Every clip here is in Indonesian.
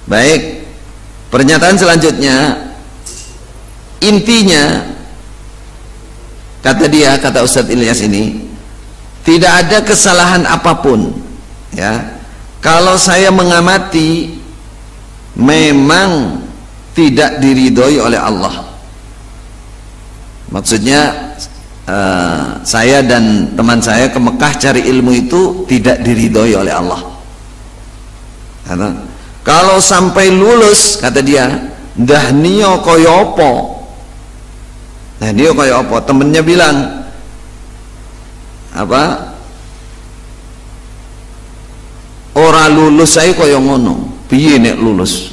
Baik, pernyataan selanjutnya, intinya kata dia, kata Ustadz Ilyas ini, tidak ada kesalahan apapun ya kalau saya mengamati memang tidak diridhoi oleh Allah. Maksudnya saya dan teman saya ke Mekah cari ilmu itu tidak diridhoi oleh Allah. Kalau sampai lulus, kata dia, dah niyo koyo apa? Nah, niyo koyo apa? Temennya bilang apa? Ora lulus saya koyo ngono. Piye nek lulus?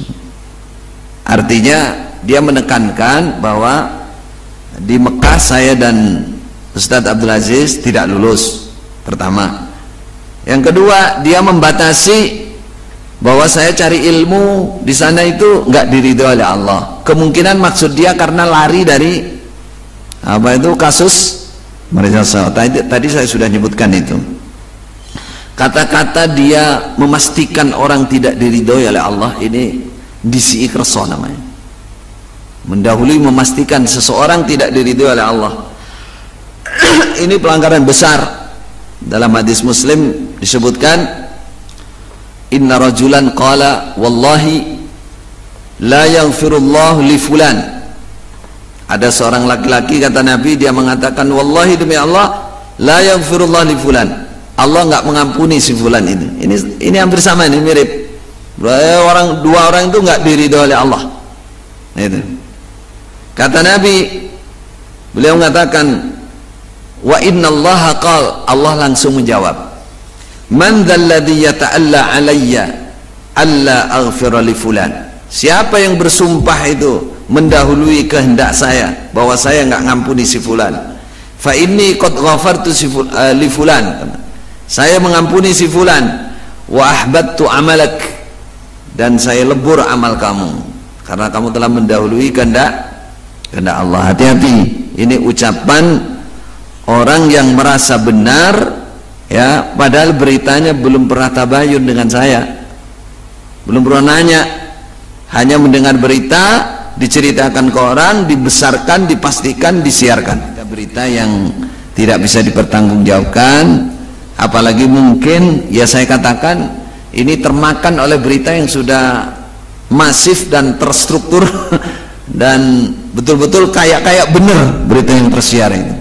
Artinya dia menekankan bahwa di Mekah saya dan Ustadz Abdul Aziz tidak lulus. Pertama. Yang kedua, dia membatasi bahwa saya cari ilmu di sana itu nggak diridhoi oleh Allah. Kemungkinan maksud dia karena lari dari apa itu kasus Marisa. Tadi saya sudah nyebutkan itu. Kata-kata dia memastikan orang tidak diridhoi oleh Allah ini disi ikrso namanya. Mendahului memastikan seseorang tidak diridhoi oleh Allah. Ini pelanggaran besar. Dalam hadis Muslim disebutkan, inna rajulan qala wallahi la yaghfirullahu li fulan. Ada seorang laki-laki, kata Nabi, dia mengatakan, wallahi demi Allah, la yaghfirullahu li fulan, Allah enggak mengampuni si fulan itu. Ini hampir sama, ini mirip. Dua orang itu enggak diridhoi oleh Allah. Itu. Kata Nabi, beliau mengatakan, wa innallaha qala, Allah langsung menjawab, man dzalladzi yata'alla alayya alla aghfira li fulan. Siapa yang bersumpah itu mendahului kehendak saya bahwa saya enggak ngampuni si fulan, fa inni qad ghafartu li fulan, saya mengampuni si fulan, wa ahbattu amalak, dan saya lebur amal kamu karena kamu telah mendahului kehendak Allah. Hati-hati, ini ucapan orang yang merasa benar ya, padahal beritanya belum pernah tabayun dengan saya, belum pernah nanya, hanya mendengar berita, diceritakan ke orang, dibesarkan, dipastikan, disiarkan. Berita yang tidak bisa dipertanggungjawabkan, apalagi mungkin ya saya katakan ini termakan oleh berita yang sudah masif dan terstruktur dan betul-betul kayak bener berita yang tersiar itu.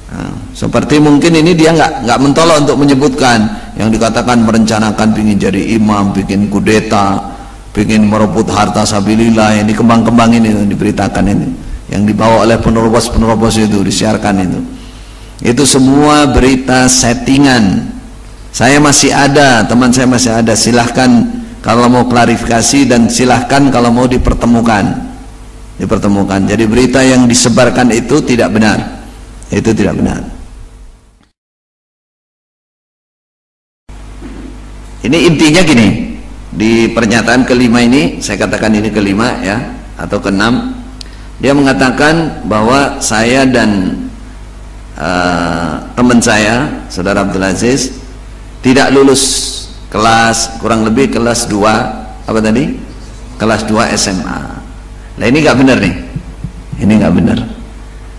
Nah, seperti mungkin ini dia nggak mentolok untuk menyebutkan yang dikatakan merencanakan pingin jadi imam, bikin kudeta, pingin merebut harta sabilillah, yang dikembang-kembangin itu, diberitakan ini, yang dibawa oleh penerobos itu, disiarkan itu semua berita settingan. Saya masih ada, teman saya masih ada, silahkan kalau mau klarifikasi, dan silahkan kalau mau dipertemukan. Jadi berita yang disebarkan itu tidak benar, itu tidak benar. Ini intinya gini, di pernyataan kelima ini, saya katakan ini kelima ya, atau keenam, dia mengatakan bahwa saya dan teman saya, saudara Abdul Aziz, tidak lulus kelas, kurang lebih kelas 2, apa tadi? Kelas 2 SMA. Nah ini nggak benar nih, ini nggak benar.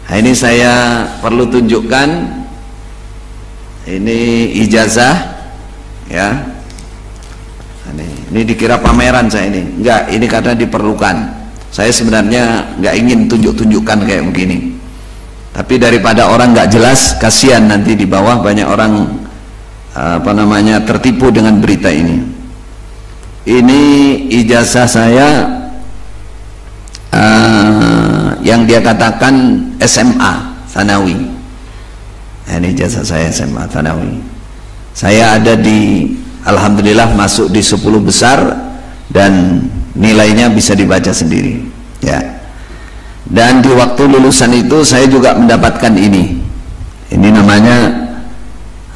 Nah, ini saya perlu tunjukkan, ini ijazah ya. Ini dikira pameran saya ini, enggak, ini karena diperlukan. Saya sebenarnya nggak ingin tunjuk-tunjukkan kayak begini, tapi daripada orang nggak jelas, kasihan nanti di bawah banyak orang apa namanya tertipu dengan berita ini. Ini ijazah saya yang dia katakan SMA Tsanawi. Ini ijazah saya SMA Tsanawi. Saya ada di, alhamdulillah masuk di 10 besar dan nilainya bisa dibaca sendiri ya. Dan di waktu lulusan itu saya juga mendapatkan ini namanya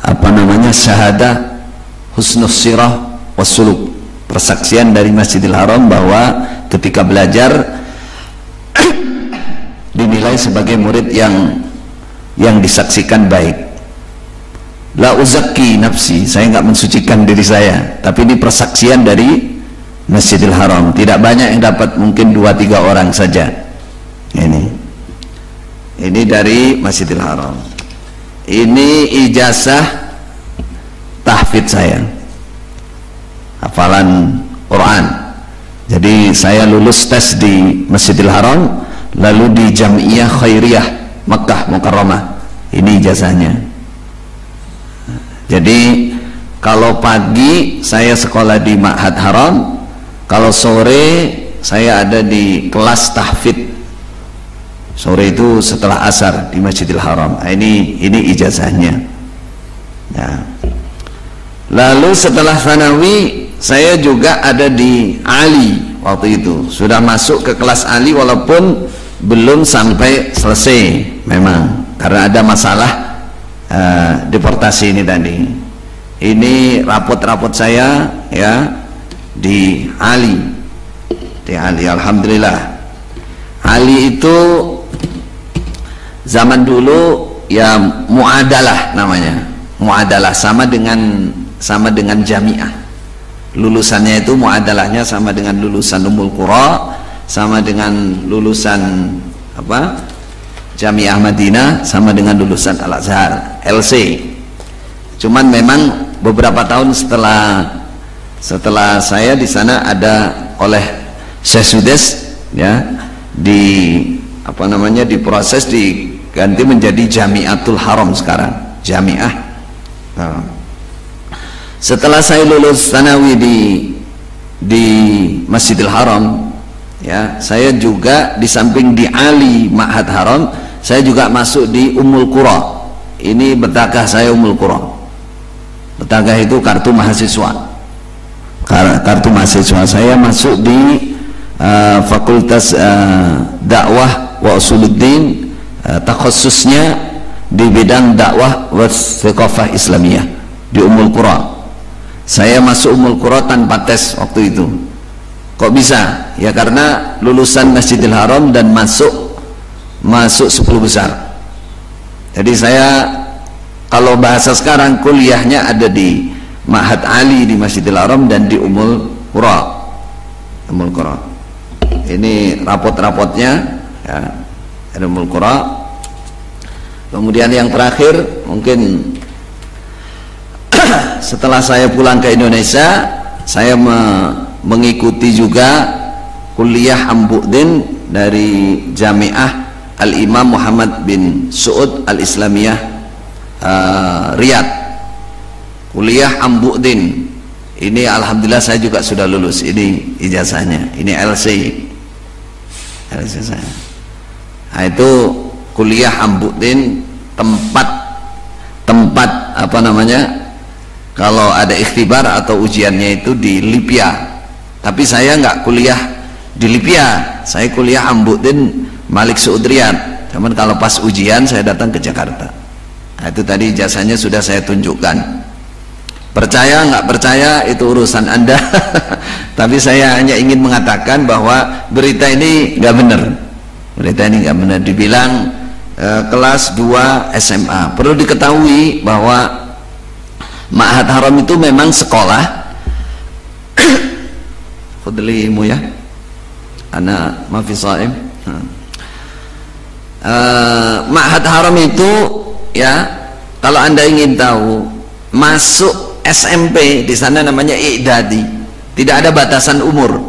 apa namanya, syahadah husnus sirah wassuluk, persaksian dari Masjidil Haram bahwa ketika belajar dinilai sebagai murid yang disaksikan baik. La uzakki nafsi, saya nggak mensucikan diri saya, tapi ini persaksian dari Masjidil Haram. Tidak banyak yang dapat, mungkin 2-3 orang saja. Ini dari Masjidil Haram. Ini ijazah tahfidz saya, hafalan Quran. Jadi saya lulus tes di Masjidil Haram, lalu di Jamiah Khairiyah Makkah Mukarramah. Ini ijazahnya. Jadi kalau pagi saya sekolah di Ma'had Haram, kalau sore saya ada di kelas tahfidz. Sore itu setelah asar di Masjidil Haram. Ini ijazahnya. Nah, lalu setelah Tsanawi saya juga ada di Ali waktu itu. Sudah masuk ke kelas Ali walaupun belum sampai selesai memang, karena ada masalah deportasi ini tadi. Ini rapot-rapot saya ya di Ali. Di Ali, alhamdulillah. Ali itu zaman dulu ya muadalah namanya. Muadalah sama dengan jamiah. Lulusannya itu muadalahnya sama dengan lulusan Ummul Qura, sama dengan lulusan apa? Jamiah Madinah, sama dengan lulusan Al-Azhar, LC. Cuman memang beberapa tahun setelah saya di sana ada oleh Syekh Sudes ya, diproses diganti menjadi Jamiatul Haram sekarang, Jamiah. Setelah saya lulus Tsanawi di Masjidil Haram ya, saya juga di samping di Ali Ma'had Haram, saya juga masuk di Ummul Qura. Ini betagah saya Ummul Qura. Betagah itu kartu mahasiswa. Kartu mahasiswa saya masuk di Fakultas Dakwah wa Usuluddin, takhususnya di bidang dakwah wa thaqafah Islamiyah di Ummul Qura. Saya masuk Ummul Qura tanpa tes waktu itu. Kok bisa? Ya karena lulusan Masjidil Haram dan masuk 10 besar. Jadi saya kalau bahasa sekarang kuliahnya ada di Ma'had Ali di Masjidil Haram dan di Ummul Qura. Ummul Qura. Ini rapot-rapotnya ya, dari Ummul Qura. Kemudian yang terakhir mungkin setelah saya pulang ke Indonesia, saya mengikuti juga kuliah Ambu'din dari Jamiah Al-Imam Muhammad bin Su'ud Al-Islamiyah Riyadh. Kuliah Ambu'din ini alhamdulillah saya juga sudah lulus. Ini ijazahnya, ini LC saya. Nah, itu kuliah Ambu'din, tempat apa namanya, kalau ada ikhtibar atau ujiannya itu di Libya. Tapi saya nggak kuliah di Libya, saya kuliah Ambu'din Malik Su'ud Riyadh. Cuman kalau pas ujian saya datang ke Jakarta. Nah, itu tadi ijazahnya sudah saya tunjukkan. Percaya nggak percaya itu urusan Anda. Tapi saya hanya ingin mengatakan bahwa berita ini nggak benar. Berita ini nggak benar. Dibilang kelas 2 SMA. Perlu diketahui bahwa Ma'had Haram itu memang sekolah. Khudlimu ya. Ana ma fi shaim. Ma'had Haram itu ya, kalau Anda ingin tahu, masuk SMP di sana namanya i'dadi, tidak ada batasan umur,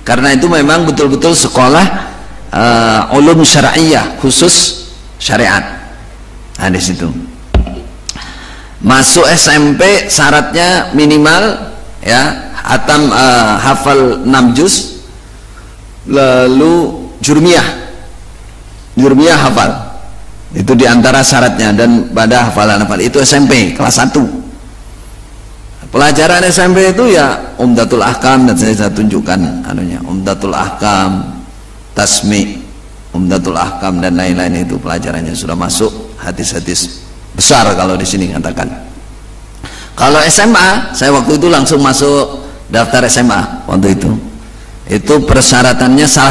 karena itu memang betul-betul sekolah ulum syar'iyyah, khusus syariat. Nah, di situ masuk SMP syaratnya minimal ya hafal 6 juz, lalu jurmiyah hafal, itu diantara syaratnya. Dan pada hafalan itu SMP kelas 1. Pelajaran SMP itu ya Umdatul Ahkam, dan saya tunjukkan anunya, Umdatul Ahkam, Tasmi, Umdatul Ahkam dan lain-lain. Itu pelajarannya sudah masuk hadis-hadis besar kalau di sini katakan. Kalau SMA, saya waktu itu langsung masuk daftar SMA waktu itu. Itu persyaratannya salah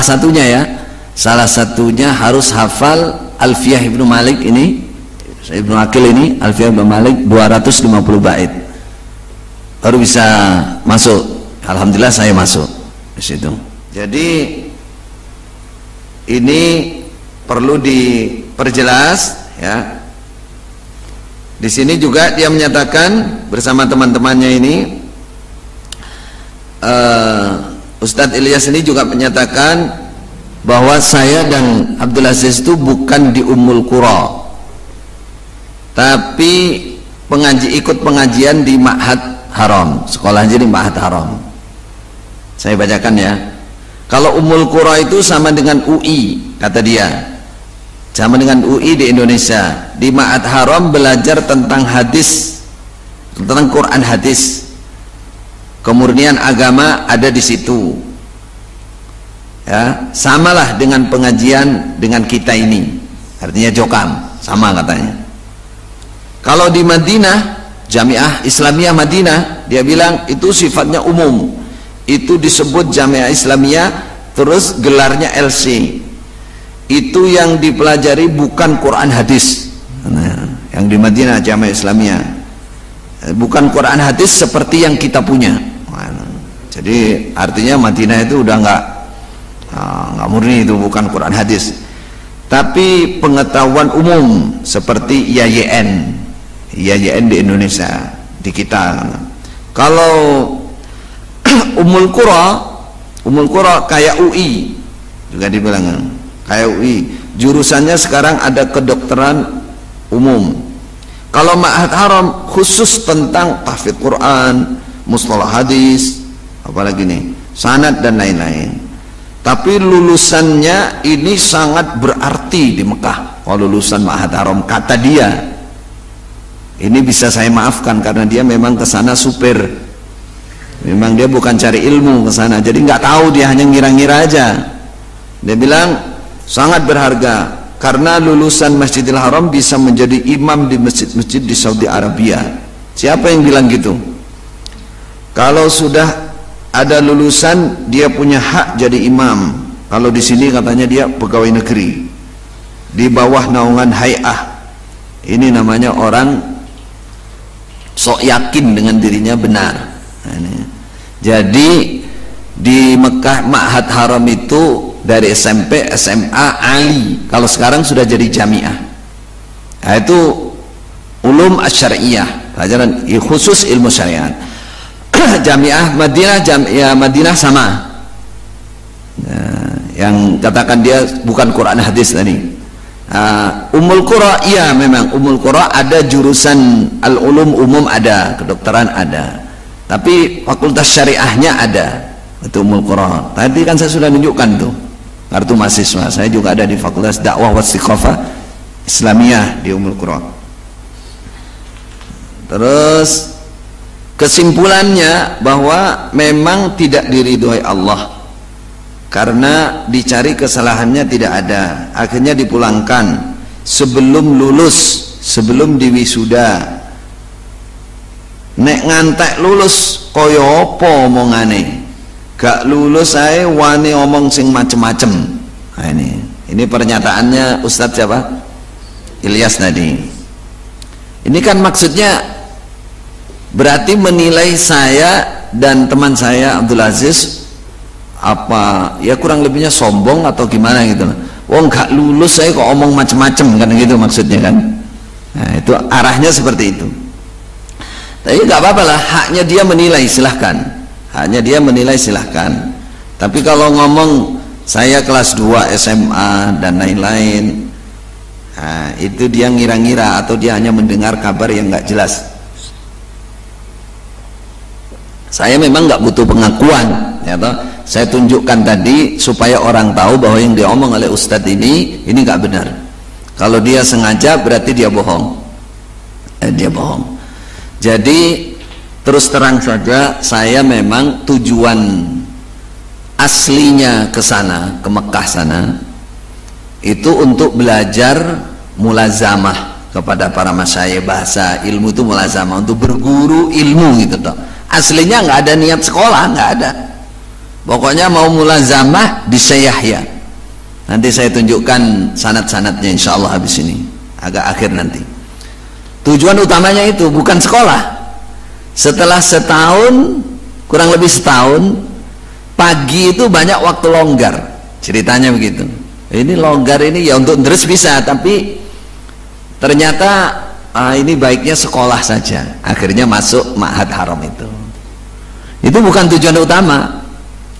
satunya harus hafal Alfiyah Ibnu Malik ini, Ibnu Aqil ini, Alfiyah Ibnu Malik 250 bait. Baru bisa masuk. Alhamdulillah saya masuk. di situ. Jadi ini perlu diperjelas ya. Di sini juga dia menyatakan bersama teman-temannya ini, Ustadz Ilyas ini juga menyatakan bahwa saya dan Abdul Aziz itu bukan di Ummul Qura, tapi ikut pengajian di Ma'had Haram, sekolahnya di Ma'had Haram. Saya bacakan ya. Kalau Ummul Qura itu sama dengan UI, kata dia, sama dengan UI di Indonesia. Di Ma'had Haram belajar tentang hadis, tentang Quran hadis. Kemurnian agama ada di situ. Ya, samalah dengan pengajian dengan kita ini. Artinya Jokam, sama katanya. Kalau di Madinah, Jamiah Islamiyah Madinah, dia bilang itu sifatnya umum. Itu disebut Jamiah Islamiyah, terus gelarnya LC. Itu yang dipelajari bukan Quran hadis. Nah, yang di Madinah Jamiah Islamiyah bukan Quran hadis seperti yang kita punya. Jadi artinya Madinah itu udah nggak murni, itu bukan Quran hadis, tapi pengetahuan umum seperti IAIN di Indonesia, di kita. Kalau Ummul Qura kayak UI juga dibilang, kayak UI. Jurusannya sekarang ada kedokteran umum. Kalau Ma'had Haram khusus tentang tahfidz Quran, mustalah hadis, apalagi nih, sanad dan lain-lain. Tapi lulusannya ini sangat berarti di Mekah. Kalau lulusan Ma'had Haram, kata dia, ini bisa saya maafkan karena dia memang kesana supir. Memang dia bukan cari ilmu ke sana, jadi nggak tahu, dia hanya ngira-ngira aja. Dia bilang sangat berharga karena lulusan Masjidil Haram bisa menjadi imam di masjid-masjid di Saudi Arabia. Siapa yang bilang gitu? Kalau sudah ada lulusan, dia punya hak jadi imam. Kalau di sini katanya dia pegawai negeri di bawah naungan hay'ah. Ini namanya orang sok yakin dengan dirinya benar. Nah, ini. Jadi di Mekah Ma'had Haram itu dari SMP, SMA, Ali. Kalau sekarang sudah jadi jamiah. Nah, itu ulum asyariyah, pelajaran khusus ilmu syariat. Jamiah Madinah sama. Nah, yang katakan dia bukan Quran hadis tadi. Ummul Qura, iya memang Ummul Qura ada jurusan al-ulum umum, ada kedokteran ada. Tapi fakultas syariahnya ada, itu Ummul Qura. Tadi kan saya sudah tunjukkan tuh kartu mahasiswa. Saya juga ada di Fakultas Dakwah wa Istiqafah Islamiyah di Ummul Qura. Terus kesimpulannya bahwa memang tidak diridhoi Allah karena dicari kesalahannya tidak ada. Akhirnya dipulangkan sebelum lulus, sebelum diwisuda. Nek ngantek lulus kaya apa omongane, gak lulus saya wani omong sing macem-macem. Nah, ini pernyataannya Ustadz siapa? Ilyas tadi. Ini kan maksudnya berarti menilai saya dan teman saya Abdul Aziz apa ya, kurang lebihnya sombong atau gimana gitu. Wong gak lulus saya kok omong macem-macem kan, gitu maksudnya kan. Nah, itu arahnya seperti itu. Tapi nggak apa-apa lah, haknya dia menilai, silahkan. Haknya dia menilai, silahkan. Tapi kalau ngomong saya kelas 2 SMA dan lain-lain, nah, itu dia ngira-ngira atau dia hanya mendengar kabar yang nggak jelas. Saya memang nggak butuh pengakuan, ya toh. Saya tunjukkan tadi supaya orang tahu bahwa yang diomong oleh Ustadz ini nggak benar. Kalau dia sengaja berarti dia bohong. Dia bohong. Jadi terus terang saja, saya memang tujuan aslinya ke sana, ke Mekah sana, itu untuk belajar mulazamah kepada para masyayikh. Bahasa ilmu itu mulazamah, untuk berguru ilmu gitu toh. Aslinya nggak ada niat sekolah, nggak ada. Pokoknya mau mulazamah di Syekh Yahya. Nanti saya tunjukkan sanad-sanadnya insyaallah habis ini, agak akhir nanti. Tujuan utamanya itu bukan sekolah. Setelah setahun, kurang lebih setahun, pagi itu banyak waktu longgar, ceritanya begitu. Ini longgar ini ya untuk terus bisa, tapi ternyata ini baiknya sekolah saja. Akhirnya masuk Ma'had Haram itu bukan tujuan utama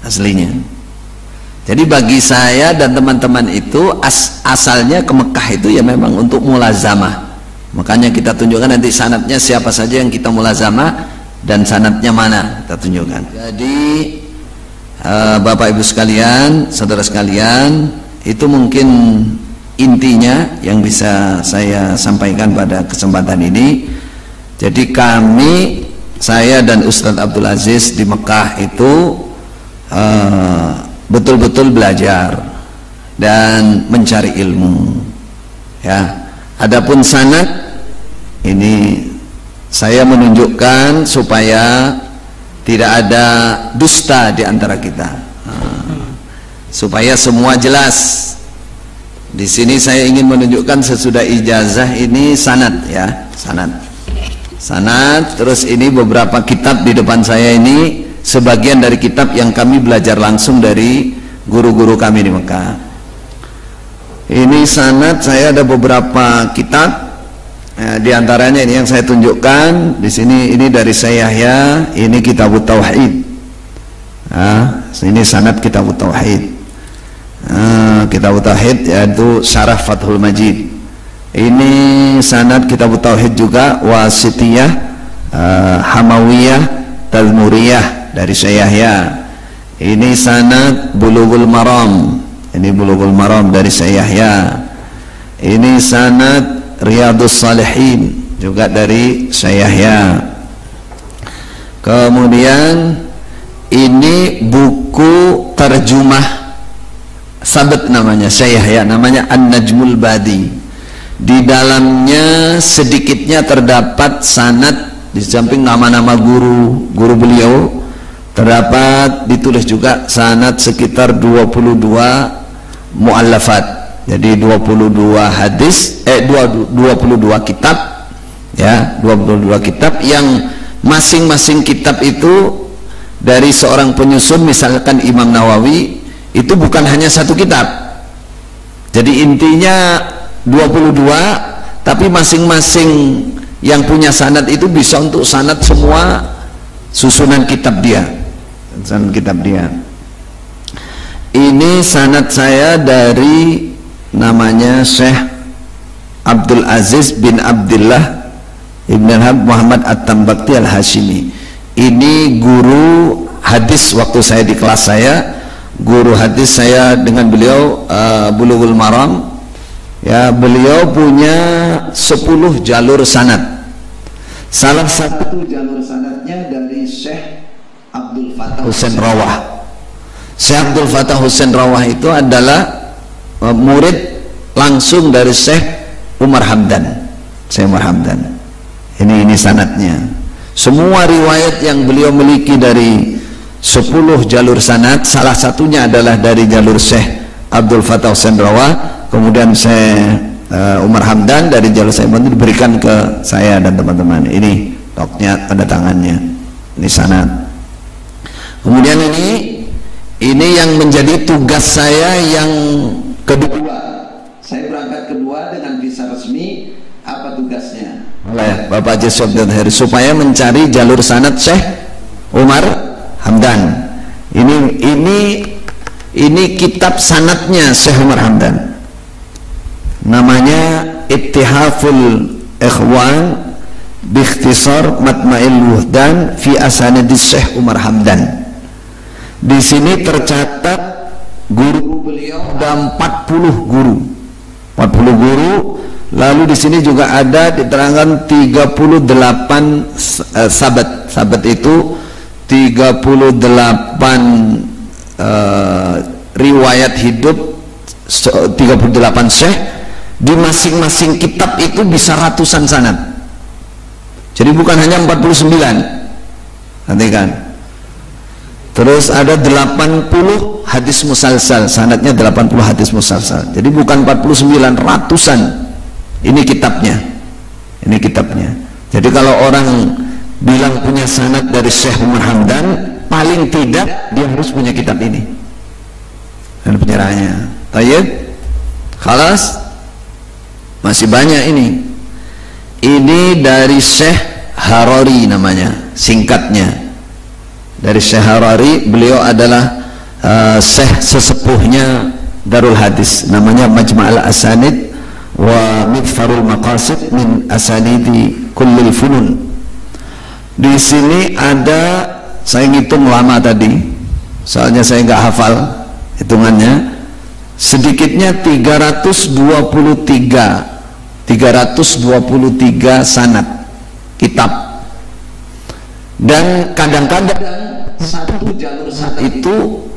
aslinya. Jadi bagi saya dan teman-teman itu asalnya ke Mekah itu ya memang untuk mulazamah. Makanya kita tunjukkan nanti sanadnya siapa saja yang kita mulazamah dan sanadnya mana kita tunjukkan. Jadi Bapak Ibu sekalian, saudara sekalian, itu mungkin intinya yang bisa saya sampaikan pada kesempatan ini. Jadi kami, saya dan Ustadz Abdul Aziz di Mekah itu betul-betul belajar dan mencari ilmu. Ya, adapun sanad ini saya menunjukkan supaya tidak ada dusta di antara kita, supaya semua jelas. Di sini saya ingin menunjukkan sesudah ijazah ini sanad, ya, sanad. Terus ini beberapa kitab di depan saya ini sebagian dari kitab yang kami belajar langsung dari guru-guru kami di Mekah. Ini sanad, saya ada beberapa kitab. Di antaranya ini yang saya tunjukkan di sini, ini dari Syekh Yahya, ini Kitabut Tauhid. Ini sanad Kitabut Tauhid. Kitabut Tauhid yaitu Syarah Fathul Majid. Ini sanad Kitabut Tauhid juga Wasitiyah, Hamawiyah, Tadmuriyah dari Syekh Yahya. Ini sanad Bulughul Maram. Ini Bulughul Maram dari Syekh Yahya. Ini sanad Riyadhus Shalihin juga dari Syekh Yahya. Kemudian ini buku terjemah Sabat namanya Syekh Yahya, namanya An-Najmul Badi. Di dalamnya sedikitnya terdapat sanad, di samping nama-nama guru beliau terdapat ditulis juga sanad sekitar 22 muallafat. Jadi 22 hadis, 22 kitab, ya, 22 kitab yang masing-masing kitab itu dari seorang penyusun, misalkan Imam Nawawi, itu bukan hanya satu kitab. Jadi intinya 22, tapi masing-masing yang punya sanad itu bisa untuk sanad semua susunan kitab dia. Sanad kitab dia. Ini sanad saya dari namanya Syekh Abdul Aziz bin Abdullah Ibn Muhammad At-Tambakti Al-Hashimi. Ini guru hadis waktu saya di kelas saya, guru hadis saya dengan beliau Bulughul Maram. Ya, beliau punya 10 jalur sanad. Salah satu jalur sanadnya dari Syekh Abdul Fattah Husain Rawah. Syekh Abdul Fattah Husain Rawah itu adalah murid langsung dari Syekh Umar Hamdan. Syekh Umar Hamdan. Ini sanadnya. Semua riwayat yang beliau miliki dari 10 jalur sanad, salah satunya adalah dari jalur Syekh Abdul Fattah Husain Rawah. Kemudian Syekh Umar Hamdan dari jalur saya itu diberikan ke saya dan teman-teman. Ini toknya, tanda tangannya. Ini sanad. Kemudian ini yang menjadi tugas saya yang kedua. Saya berangkat kedua dengan visa resmi. Apa tugasnya? Oleh Bapak Haji Sobdan Heri, supaya mencari jalur sanad Syekh Umar Hamdan. Ini kitab sanadnya Syekh Umar Hamdan. Namanya Ittihaful Ikhwan Biikhtisar Matma'il Wuhdan fi Asanidis Syekh Umar Hamdan. Di sini tercatat guru beliau ada 40 guru. 40 guru. Lalu di sini juga ada diterangkan 38 sabat. Sabat itu 38 riwayat hidup, 38 syekh. Di masing-masing kitab itu bisa ratusan sanad. Jadi bukan hanya 49. Nanti kan. Terus ada 80 hadis musalsal, sanadnya 80 hadis musalsal. Jadi bukan 49, ratusan. Ini kitabnya. Ini kitabnya. Jadi kalau orang bilang punya sanad dari Syekh Umar Hamdan, paling tidak dia harus punya kitab ini dan penyerahannya. Tayyib, khalas. Masih banyak ini. Ini dari Syekh Harari namanya, singkatnya. Dari Syekh Harari, beliau adalah Syekh sesepuhnya Darul Hadis, namanya Majma'al Asanid wa Midfarul Maqasid min Asanidi Kullil Funun. Di sini ada, saya ngitung lama tadi, soalnya saya nggak hafal hitungannya, sedikitnya 323 sanad kitab, dan kadang-kadang satu jalur sanad itu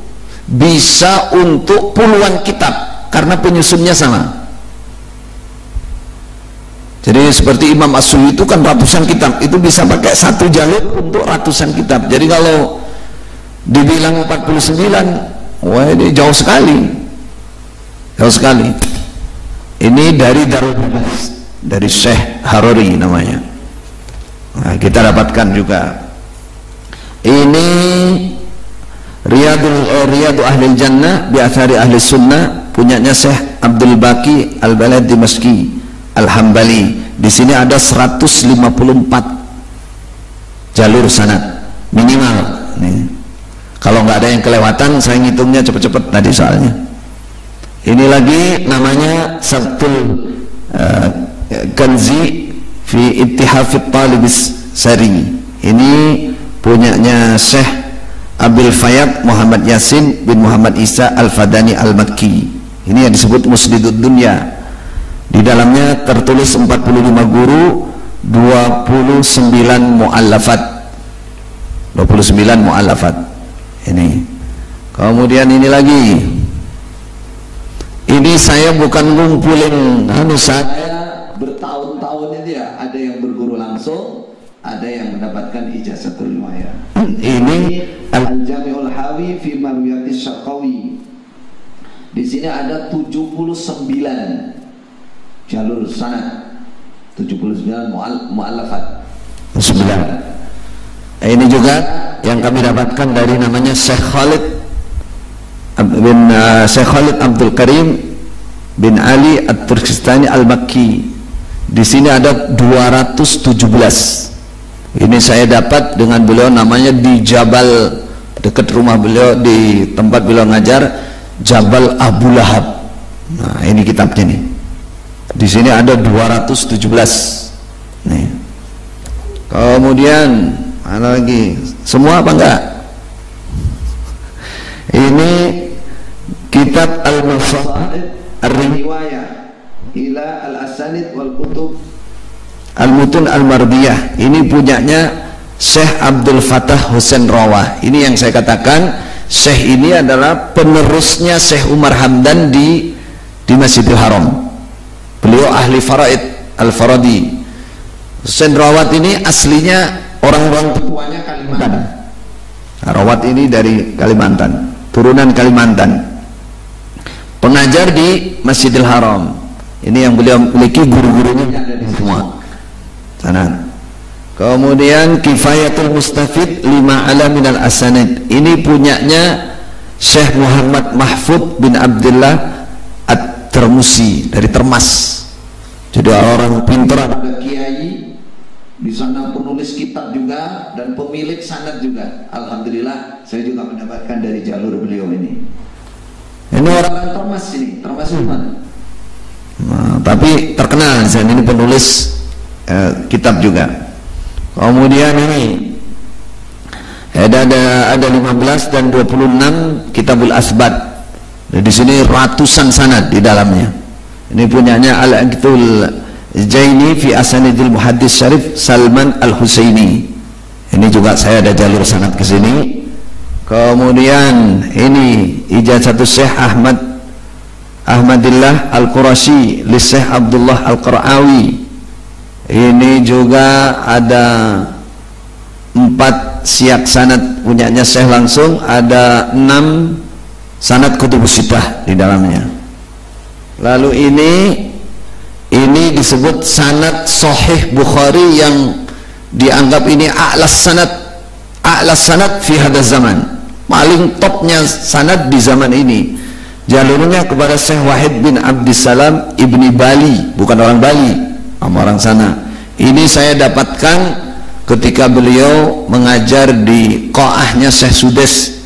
bisa untuk puluhan kitab karena penyusunnya sama. Jadi seperti Imam As-Suyuti itu kan ratusan kitab, itu bisa pakai satu jalur untuk ratusan kitab. Jadi kalau dibilang 49, wah ini jauh sekali, jauh sekali. Ini dari Darul Hadis, dari Syekh Harari namanya. Nah, kita dapatkan juga. Ini Riyadu Ahlil Jannah bi Athari Ahli Sunnah, punyanya Syekh Abdul Baqi Al-Balad Dimashqi Al-Hambali. Di sini ada 154 jalur sanad minimal. Nih. Kalau nggak ada yang kelewatan, saya ngitungnya cepet-cepet tadi soalnya. Ini lagi namanya Sabtul Kanzi fi Ittihafit Talibis Sari. Ini punyanya Syekh Abil Fayyad Muhammad Yasin bin Muhammad Isa Al-Fadani Al-Makki. Ini yang disebut Musnidud Dunya. Di dalamnya tertulis 45 guru, 29 mu'allafat. 29 mu'allafat. Ini. Kemudian ini lagi. Ini saya bukan ngumpulin, saya bertahun-tahun ini ya, ada yang berguru langsung, ada yang mendapatkan ijazatul riwayah. Ini Al-Jami'ul Hawi fi Marwiyatis Syarqawi. Di sini ada 79 jalur sanad, 79 mu'allafat. 9. Ini juga yang kami dapatkan dari namanya Syekh Khalid Abdul Karim bin Ali At-Turkistani Al-Makki. Di sini ada 217. Ini saya dapat dengan beliau, namanya di Jabal, dekat rumah beliau, di tempat beliau ngajar, Jabal Abu Lahab. Nah, ini kitabnya nih. Di sini ada 217. Nih. Kemudian mana lagi? Semua apa enggak? Ini kitab Al-Masaid Ar-Riwayah ila Al-Asanid wal Kutub Al-Mutun Al-Mardiyah. Ini punyanya Syekh Abdul Fattah Husain Rawah. Ini yang saya katakan, Syekh ini adalah penerusnya Syekh Umar Hamdan di Masjidil Haram. Beliau ahli faraid Al-Faradi. Husain Rawat ini aslinya orang-orang tuanya Kalimantan. Rawat ini dari Kalimantan, turunan Kalimantan. Pengajar di Masjidil Haram. Ini yang beliau miliki, guru-gurunya ada di semua sana. Kemudian Kifayatul Mustafid lima ala minal asanid. Ini punyanya Syekh Muhammad Mahfud bin Abdullah At-Termusi dari Termas. Jadi orang pintar, ada kiai di sana, penulis kitab juga dan pemilik sanad juga. Alhamdulillah saya juga mendapatkan dari jalur beliau ini. Ini orang Termas ini, Termas mana? Nah, tapi terkenal dan ini penulis kitab juga. Kemudian ini ada 15 dan 26 Kitabul Asbat. Di sini ratusan sanad di dalamnya. Ini punyanya Al-Aqtul Jaini fi Asanidil Muhaddis Syarif Salman Al-Husaini. Ini juga saya ada jalur sanad ke sini. Kemudian ini Ijazatus Syekh Ahmadillah Al-Qurashi li Syekh Abdullah Al-Qarawi. Ini juga ada 4 siak sanad punyanya Syekh langsung, ada 6 sanad kutubus sittah di dalamnya. Lalu ini disebut sanad Sahih Bukhari yang dianggap ini a'la a'la sanad fi hadzal zaman, paling topnya sanad di zaman ini. Jalurnya kepada Syekh Wahid bin Abdissalam ibni Bali, bukan orang Bali, sama orang sana. Ini saya dapatkan ketika beliau mengajar di qaahnya Syekh Sudes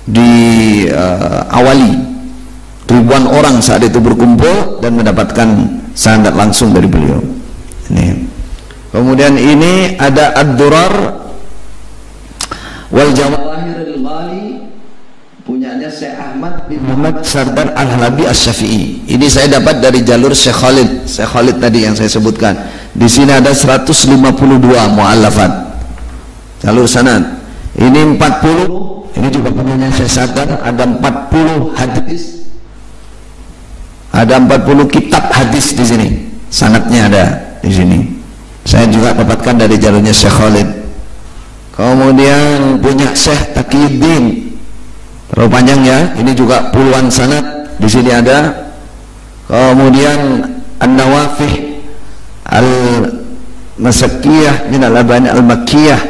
di Awali. Ribuan orang saat itu berkumpul dan mendapatkan sanad langsung dari beliau. Ini. Kemudian ini ada Ad-Durar wal Jawahir al-Ghali, punyanya Syekh Ahmad bin Muhammad Sardar Al-Halabi Asy-Syafi'i. Ini saya dapat dari jalur Syekh Khalid. Syekh Khalid tadi yang saya sebutkan. Di sini ada 152 muallafat. Jalur sanad. Ini 40. Ini juga punyanya Syekh Sardar, ada 40 hadis. Ada 40 kitab hadis di sini. Sanadnya ada di sini. Saya juga dapatkan dari jalurnya Syekh Khalid. Kemudian punya Syekh Taqiyuddin. Terlalu panjang ya. Ini juga puluhan sanad di sini ada. Kemudian An-Nawafih Al-Masakkiyah min Al-Abani Al-Makkiyah.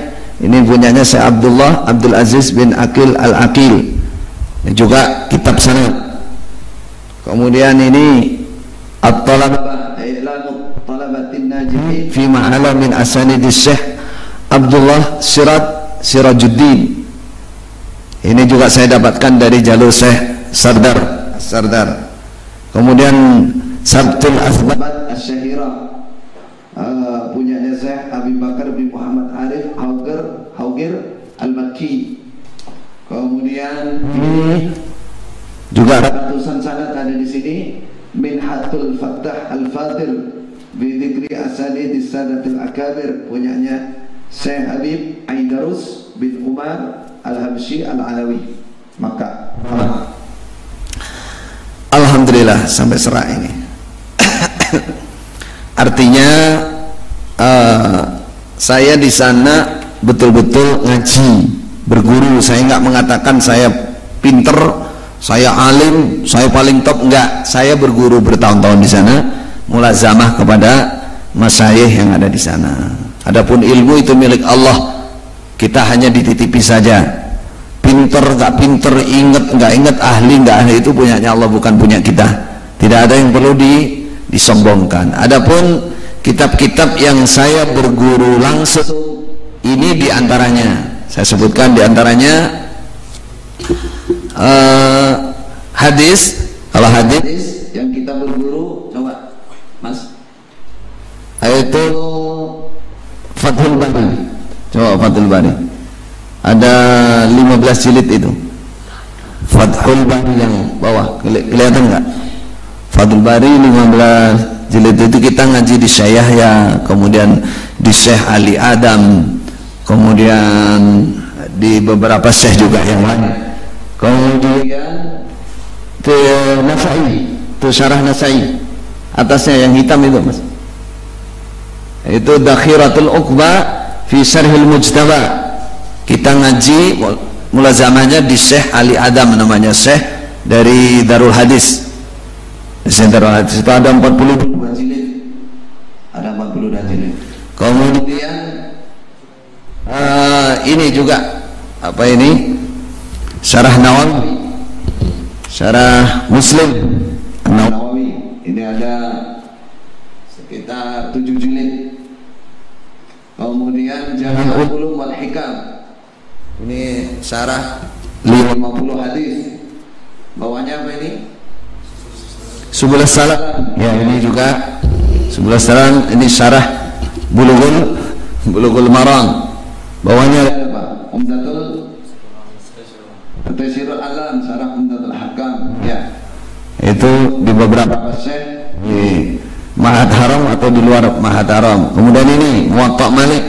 Ini punyanya Syekh Abdul Aziz bin Aqil Al-Aqil. Ini juga kitab sanad. Kemudian ini At-Talabah I'lamu Talabatin Najibin fi ma'ala min asanidi Syekh Abdullah Sirajuddin. Ini juga saya dapatkan dari jalur Syekh Sardar. Kemudian Sabtul Asbat Asy-Syahirah, punyanya Syekh Abi Bakar bin Muhammad Arif Haugir Al-Makki. Kemudian ini juga ratusan sanad ada di sini. Minhatul Fattah Al-Fadil bi dzikri asanidis sadatil akabir, punyanya Syekh Habib Aidarus bin Umar Al-Habsyi Al-Alawi, Makkah. Alhamdulillah sampai serah ini. Artinya saya di sana betul-betul ngaji, berguru. Saya nggak mengatakan saya pinter, saya alim, saya paling top, enggak. Saya berguru bertahun-tahun di sana, mulazamah kepada masyayikh yang ada di sana. Adapun ilmu itu milik Allah, kita hanya dititipi saja. Pinter enggak pinter, inget enggak inget, ahli enggak ahli, itu punyanya Allah, bukan punya kita. Tidak ada yang perlu disombongkan. Adapun kitab-kitab yang saya berguru langsung, ini diantaranya saya sebutkan, diantaranya hadis. Kalau hadis yang kita berguru, coba Mas, itu Fathul Bari. Coba Fathul Bari, ada 15 jilid itu. Fathul Bari yang bawah, kelihatan nggak? Fathul Bari 15 jilid itu kita ngaji di Syekh Yahya, kemudian di Syekh Ali Adam, kemudian di beberapa syekh juga yang lain. Kemudian itu Nasai, itu syarah Nasai, atasnya yang hitam itu Mas, itu Dakhiratul Uqba fi Syarhil Mujtaba. Kita ngaji mulazamahnya di Syekh Ali Adam, namanya Syekh dari Darul Hadis. Di Darul Hadis itu ada 42 jilid, ada 42 jilid. Kemudian ini juga apa ini, Syarah Nawawi, Syarah Muslim Nawawi. Ini ada sekitar 7 jilid. Kemudian Jami'ul Ulum wal Hikam, ini syarah 50 hadis. Bawahnya apa ini? Subul Salam. Ya, ini juga Subul Salam, ini syarah Bulughul Maram. Bawahnya apa? Tafsirul Alam, syarah Umdatul Hakam. Ya, itu di beberapa syekh di Mahat Haram atau di luar Mahat Haram. Kemudian ini Muwatta Malik,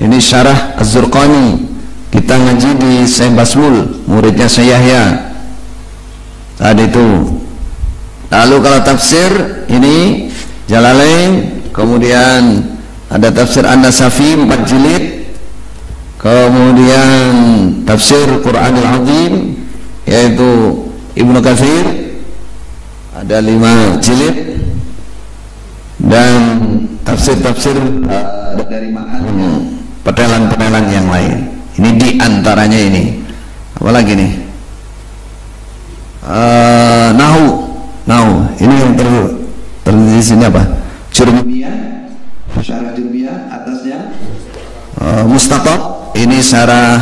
ini syarah Az-Zurqani. Kita ngaji di Syekh Basmul, muridnya Syekh Yahya tadi itu. Lalu kalau tafsir ini Jalalain, kemudian ada tafsir An-Nasafi 4 jilid. Kemudian tafsir Quranul Azim yaitu Ibnu Katsir, ada 5 jilid. Dan tafsir-tafsir dari Ma'ad, penelan-penelan yang lain. Ini di antaranya ini. Apalagi nih? Nahu. Ini yang tertulis di sini apa? Jurumiyah, syarah Jurumiyah atasnya. Mustatab, ini syarah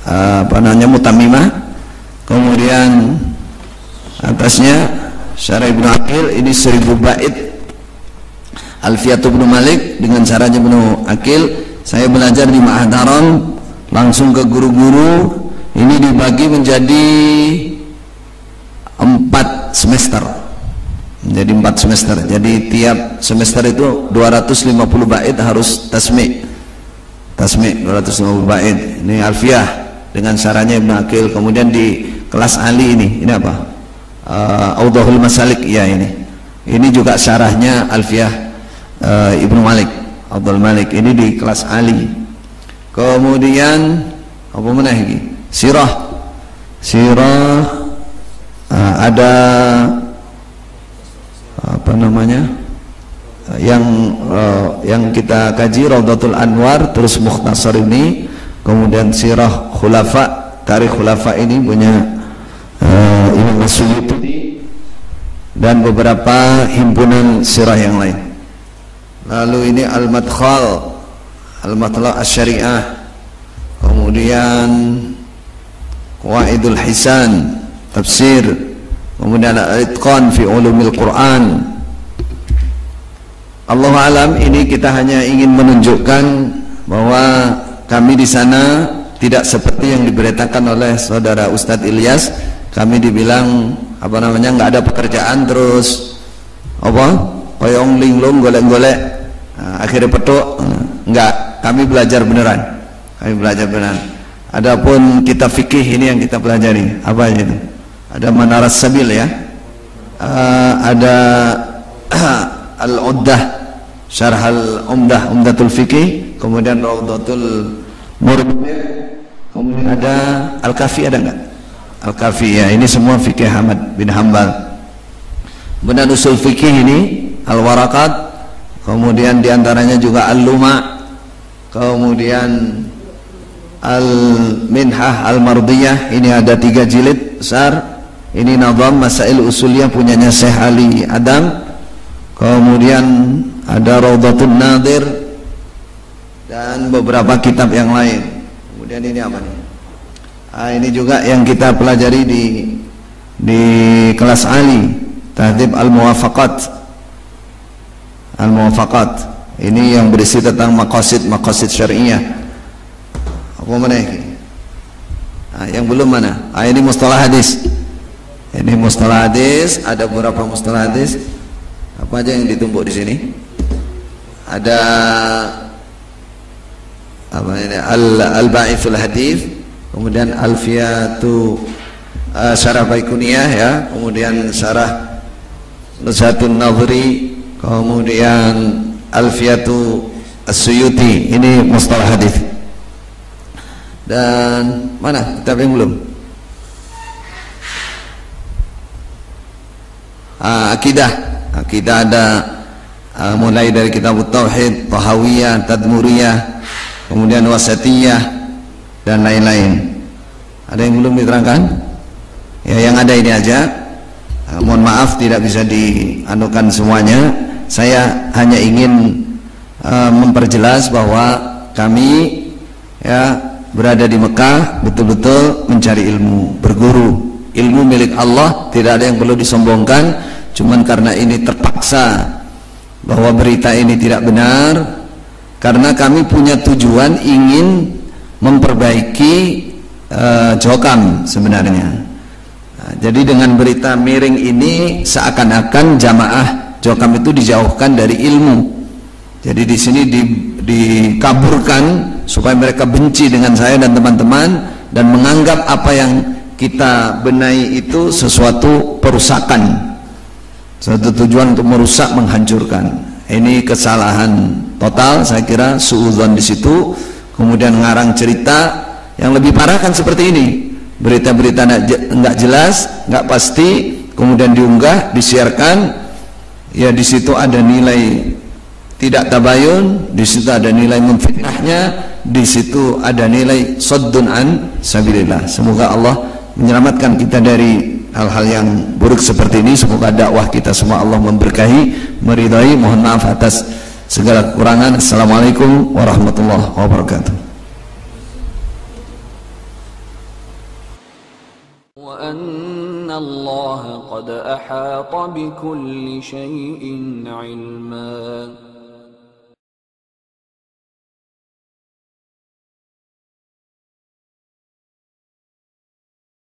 apa namanya Mutammimah. Kemudian atasnya syarah Ibnu Aqil, ini 1000 bait. Alfiyatu Ibnu Malik dengan syarahnya Ibnu Aqil. Saya belajar di Ma'had Haram, langsung ke guru-guru. Ini dibagi menjadi 4 semester. Menjadi 4 semester. Jadi tiap semester itu 250 bait harus tasmi' 250 bait. Ini Alfiyah dengan syarahnya Ibnu Aqil. Kemudian di kelas Ali ini apa? Audhul Masalik ya ini. Ini juga syarahnya Alfiyah Ibnu Malik, Abdul Malik. Ini di kelas Ali. Kemudian apa mana lagi? Sirah. Ada apa namanya? Yang kita kaji Raudhatul Anwar, terus Mukhtasar ini, kemudian Sirah Khulafa, Tarikh Khulafa ini punya Imam As-Suyuti, dan beberapa himpunan sirah yang lain. Lalu ini Al-Madkhal Asy-Syari'ah, kemudian Qawaidul Hisan tafsir, kemudian Al-Itqan fi Ulumil Quran. Allahu alam, ini kita hanya ingin menunjukkan bahwa kami di sana tidak seperti yang diberitakan oleh saudara Ustadz Ilyas. Kami dibilang apa namanya, nggak ada pekerjaan, terus apa koyong linglung golek-golek akhirnya petuk. Enggak, kami belajar beneran. Adapun kitab fikih ini yang kita pelajari, apa itu? Ada Manaras Sabil ya, ada Al-Uddah, Syarh Al-Umdah, Umdatul Fikih, kemudian Raudhatul Murmir, kemudian ada Al-Kafi, ada enggak? Al-Kafi ya, ini semua fikih Ahmad bin Hanbal. Benar usul fikih ini Al-Waraqat, kemudian diantaranya juga Al-Luma, kemudian Al-Minhah Al-Mardiyah, ini ada 3 jilid besar. Ini Nazam Masail Usuliyah punyanya Syekh Ali Adam. Kemudian ada Raudhatun Nadir dan beberapa kitab yang lain. Kemudian ini apa nih? Ini juga yang kita pelajari di kelas Ali, Tahdhib Al-Muwafaqat. Ini yang berisi tentang maqasid syariah. Apa mana ini? Yang belum mana? Ini mustalah hadis. Ini mustalah hadis, ada beberapa mustalah hadis. Apa aja yang ditumpuk di sini? Ada apa ini? Al-Ba'ithul Hadis, kemudian Alfiyatu Syarah Baikuniyah ya, kemudian Syarah Nuzhatun Nadhri, kemudian Alfiyatu As-Suyuti. Ini mustalah hadis. Dan mana kitab yang belum? Akidah ada mulai dari kitab Tauhid, Tahawiyah, Tadmuriyah, kemudian Wasatiyah dan lain-lain. Ada yang belum diterangkan? Ya, yang ada ini aja. Mohon maaf tidak bisa dianukan semuanya. Saya hanya ingin memperjelas bahwa kami ya berada di Mekah betul-betul mencari ilmu, berguru. Ilmu milik Allah, tidak ada yang perlu disombongkan. Cuman karena ini terpaksa bahwa berita ini tidak benar, karena kami punya tujuan ingin memperbaiki Jokam sebenarnya. Jadi dengan berita miring ini seakan-akan jamaah Jokam itu dijauhkan dari ilmu. Jadi di sini dikaburkan supaya mereka benci dengan saya dan teman-teman, dan menganggap apa yang kita benahi itu sesuatu perusakan, suatu tujuan untuk merusak, menghancurkan. Ini kesalahan total, saya kira suudzon di situ. Kemudian ngarang cerita yang lebih parah kan seperti ini, berita-berita nggak jelas, nggak pasti, kemudian diunggah, disiarkan. Ya di situ ada nilai tidak tabayun, di situ ada nilai memfitnahnya, di situ ada nilai saddun an sabilillah. Semoga Allah menyelamatkan kita dari hal-hal yang buruk seperti ini. Semoga dakwah kita semua Allah memberkahi, meridai. Mohon maaf atas segala kekurangan. Assalamualaikum warahmatullahi wabarakatuh. Wa anna Allah qad ahata bi kulli syai'in ilma.